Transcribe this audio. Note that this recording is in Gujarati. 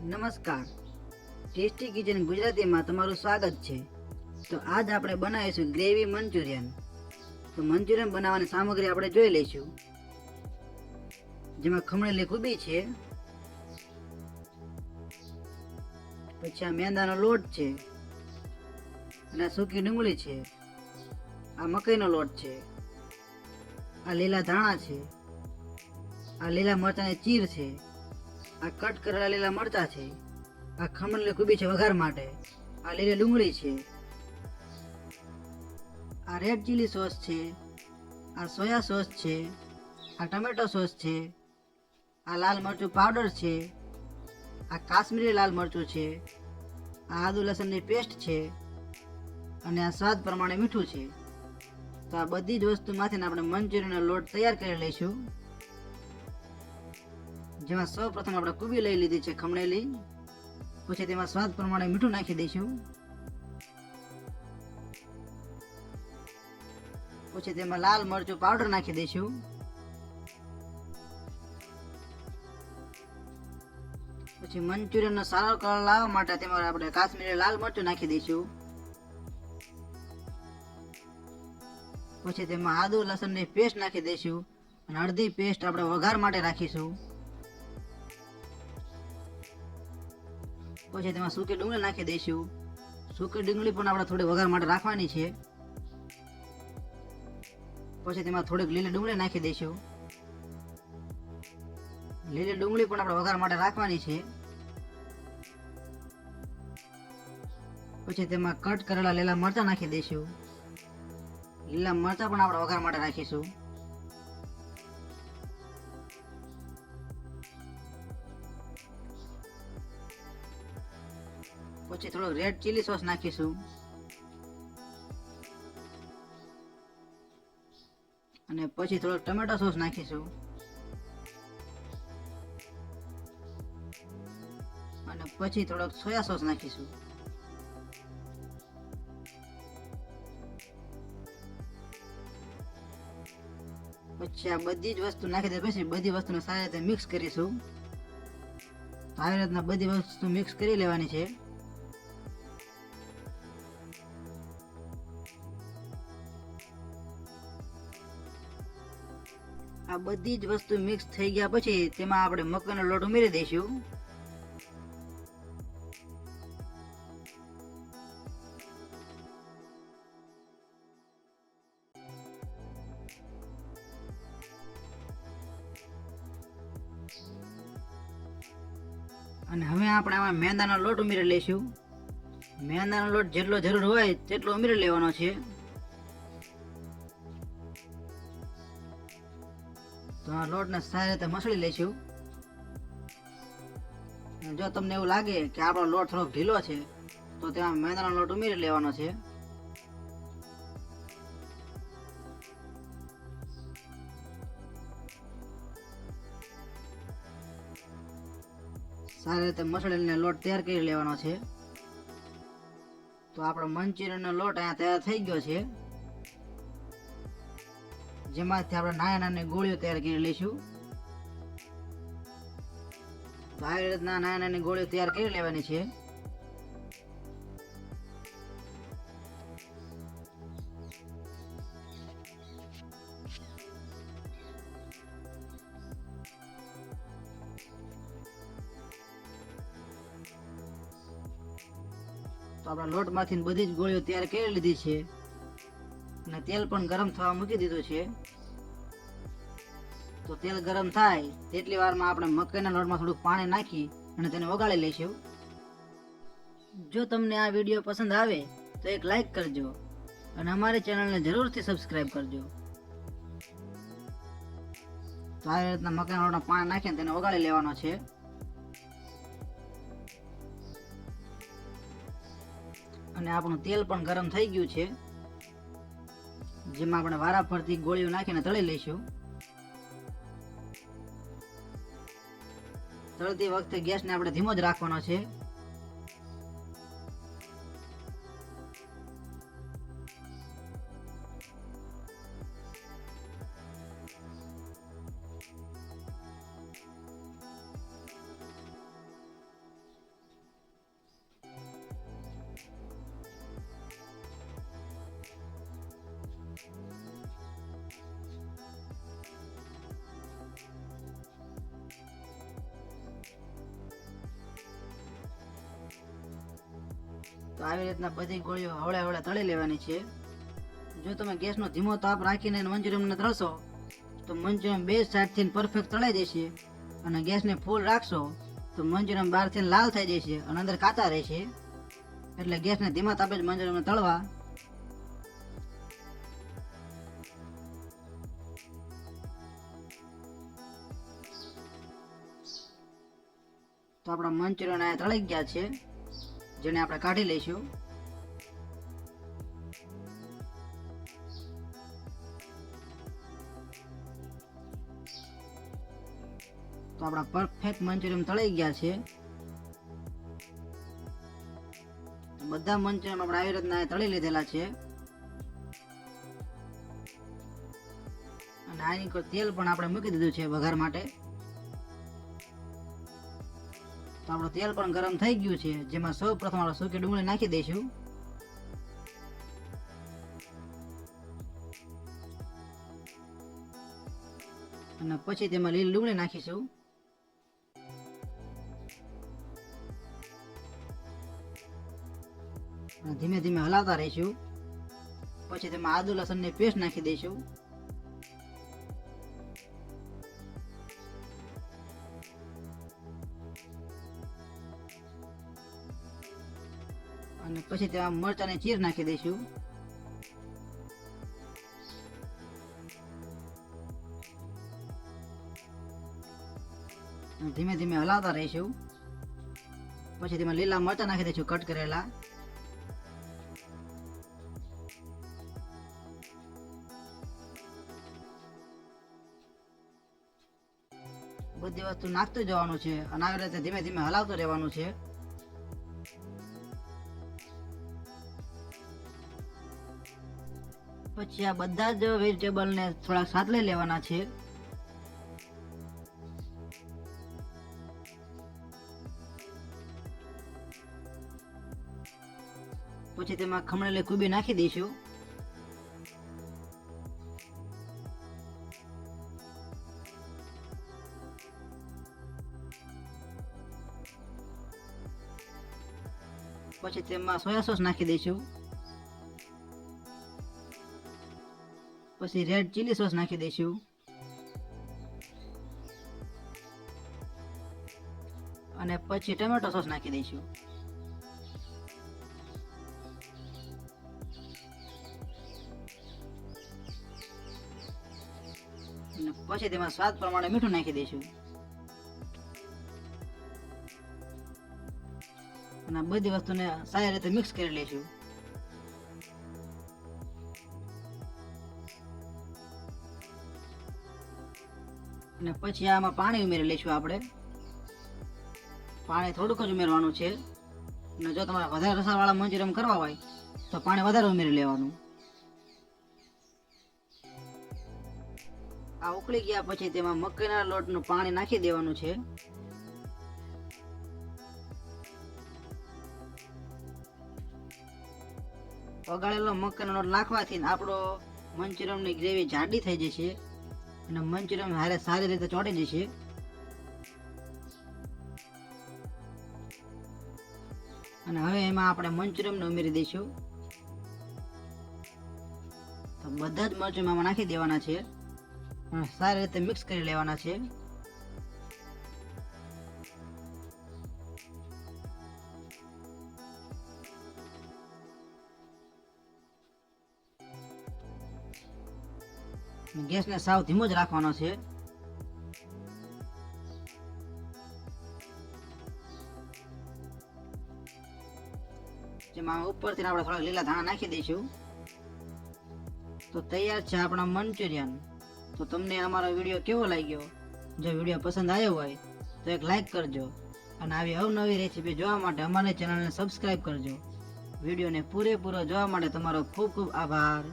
નમસ્કાર, ટેસ્ટી કિચન ગુજરાતીમાં તમારું સ્વાગત છે. તો આજ આપણે બનાવીશું ગ્રેવી મંચુરિયન. તો મંચુરિયન બનાવવાની સામગ્રી આપણે જોઈ લઈશું. જેમાં ખમણેલી કોબી છે, પછી આ મેંદાનો લોટ છે, અને આ સૂકી ડુંગળી છે, આ મકાઈનો લોટ છે, આ લીલા ધાણા છે, આ લીલા મરચાંની ચીર છે, આ કટ કરેલા લીલા મરચાં છે, આ ખમણેલી કોબી છે વઘાર માટે, આ લીલી ડુંગળી છે, આ રેડ ચીલી સોસ છે, આ સોયા સોસ છે, આ ટમેટો સોસ છે, આ લાલ મરચું પાવડર છે, આ કાશ્મીરી લાલ મરચું છે, આ આદુ લસણની પેસ્ટ છે, અને આ સ્વાદ પ્રમાણે મીઠું છે. તો આ બધી જ વસ્તુમાંથી આપણે મંચુરિયનનો લોટ તૈયાર કરી લઈશું. જેમાં સૌ પ્રથમ આપણે કોબી લઈ લીધી છે ખમણેલી, પછી તેમાં સ્વાદ પ્રમાણે મીઠું નાખી દઈશું. પછી તેમાં લાલ મરચું પાવડર નાખી દઈશું. પછી મંચુરિયનનો સારો કલર લાવવા માટે તેમાં આપણે કાશ્મીરી લાલ મરચું નાખી દઈશું. પછી તેમાં આદુ લસણની પેસ્ટ નાખી દઈશું, અને અડધી પેસ્ટ આપણે વઘાર માટે રાખીશું. પછી તેમાં સૂકી ડુંગળી નાખી દઈશું. સૂકી ડુંગળી પણ આપણે થોડી વઘાર માટે રાખવાની છે. પછી તેમાં થોડીક લીલી ડુંગળી નાખી દઈશું. લીલી ડુંગળી પણ આપણે વઘાર માટે રાખવાની છે. પછી તેમાં કટ કરેલા લીલા મરચાં નાખી દઈશું. લીલા મરચાં પણ આપણે વઘાર માટે રાખીશું. પછી થોડો રેડ ચીલી સોસ નાખીશું, અને પછી થોડો ટમેટો સોસ નાખીશું, અને પછી થોડોક સોયા સોસ નાખીશું. પછી આ બધી જ વસ્તુ નાખી દે પછી બધી વસ્તુને સારી રીતે મિક્સ કરીશું. તો આવી રીતના બધી વસ્તુ મિક્સ કરી લેવાની છે. આ બધી જ વસ્તુ મિક્સ થઈ ગયા પછી તેમાં આપણે મકાઈનો લોટ ઉમેરી દઈશું. અને હવે આપણે આમાં મેંદાનો લોટ ઉમેરી લઈશું. મેંદાનો લોટ જેટલો જરૂર હોય તેટલો ઉમેરી લેવાનો છે. તો આ લોટને સારી રીતે મસળી લઈશું. જો તમને એવું લાગે કે આપણો લોટ થોડોક ઢીલો છે તો તેમાં મેંદાનો લોટ ઉમેરી લેવાનો છે. સારી રીતે મસળીને લોટ તૈયાર કરી લેવાનો છે. તો આપણો મંચુરિયનનો લોટ અહીંયા તૈયાર થઈ ગયો છે. જેમાંથી આપણે નાની નાની ગોળીઓ તૈયાર કરી લઈશું. તો આવી રીતના નાની નાની ગોળીઓ તૈયાર કરી લેવાની છે. તો આપણા લોટમાંથી બધી જ ગોળીઓ તૈયાર કરી લીધી છે, અને તેલ પણ ગરમ થવા મૂકી દીધું છે. તો તેલ ગરમ થાય તેટલી વારમાં આપણે મકાઈના લોટમાં થોડુંક પાણી નાખી અને તેને ઓગાળી લઈશું. જો તમને આ વિડીયો પસંદ આવે તો એક લાઈક કરજો, અને અમારી ચેનલને જરૂરથી સબસ્ક્રાઈબ કરજો. તો આ રીતના મકાઈના લોટમાં પાણી નાખીને તેને ઓગાળી લેવાનો છે. અને આપણું તેલ પણ ગરમ થઈ ગયું છે, જેમાં આપણે વારા ફરતી ગોળીઓ નાખીને તળી લઈશું. તળતી વખતે ગેસને આપણે ધીમો જ રાખવાનો છે. તો આવી રીતના બધી ગોળીઓ હવળે હવળે તળી લેવાની છે. જો તમે ગેસનો ધીમો તાપ રાખીને મંચુરિયમને તળશો તો મંચુરિયન બે સાઈડથી પરફેક્ટ તળાઈ જશે, અને ગેસને ફૂલ રાખશો તો મંચુરિયન બહારથી લાલ થઈ જશે અને અંદર કાચા રહેશે. એટલે ગેસને ધીમા તાપે જ મંચુરિયન તળવા. તો આપણા મંચુરિયન આ તળાઈ ગયા છે, જેને આપણે કાઢી લઈશું. તો આપણા પરફેક્ટ મંચુરિયન તળાઈ ગયા છે. બધા મંચુરિયન આપણે આવી રીતના તળી લીધેલા છે. અને આની કોઈ તેલ પણ આપણે મૂકી દીધું છે વઘાર માટે. તો આપણું તેલ પણ ગરમ થઈ ગયું છે, જેમાં સૌ પ્રથમ આપણે સૂકી ડુંગળી નાખી દઈશું. અને પછી તેમાં લીલી ડુંગળી નાખીશું. અને ધીમે ધીમે હલાવતા રહીશું. પછી તેમાં આદુ લસણની પેસ્ટ નાખી દઈશું. અને પછી તેમાં મરચાંની ચીર નાખી દઈશું. ધીમે ધીમે હલાવતા રહીશું. પછી તેમાં લીલા મરચાં નાખી દઈશું કટ કરેલા. બધી વસ્તુ નાખતું જવાનું છે અને આવી રીતે ધીમે ધીમે હલાવતું રહેવાનું છે. પછી આ બધા જ વેજીટેબલને થોડાક સાતળી લેવાના છે. પછી તેમાં ખમણેલી કોબી નાખી દઈશું. પછી તેમાં સોયા સોસ નાખી દઈશું. પછી રેડ ચીલી સોસ નાખી દઈશું. અને પછી ટમેટો સોસ નાખી દઈશું. અને પછી તેમાં સ્વાદ પ્રમાણે મીઠું નાખી દઈશું. અને બધી વસ્તુને સારી રીતે મિક્સ કરી લઈશું. અને પછી આમાં પાણી ઉમેરી લઈશું. આપણે પાણી થોડુંક જ ઉમેરવાનું છે. અને જો તમારે વધારે રસાવાળા મંચુરિયન કરવા હોય તો પાણી વધારે ઉમેરી લેવાનું. આ ઉકળી ગયા પછી તેમાં મકાઈના લોટનું પાણી નાખી દેવાનું છે. પગાળેલો મકાઈનો લોટ નાખવાથી આપણો મંચુરિયનની ગ્રેવી જાડી થઈ જશે અને મંચુરિયન હારે સારી રીતે ચોંટી જશે. અને હવે એમાં આપણે મંચુરિયન ઉમેરી દઈશું. તો બધા જ મરચું આમાં નાખી દેવાના છે અને સારી રીતે મિક્સ કરી લેવાના છે. ગેસને સાવ ધીમો જ રાખવાનો છે. જેમાં ઉપરથી આપણે થોડા લીલા ધાણા નાખી દઈશું. તો તૈયાર છે આપણા મંચુરિયન. તો તમને અમારો વિડીયો કેવો લાગ્યો? જો વિડીયો પસંદ આવ્યો હોય તો એક લાઈક કરજો અને આવી અવનવી રેસીપી જોવા માટે અમારી ચેનલને સબસ્ક્રાઈબ કરજો. વિડીયોને પૂરેપૂરો જોવા માટે તમારો ખૂબ ખૂબ આભાર.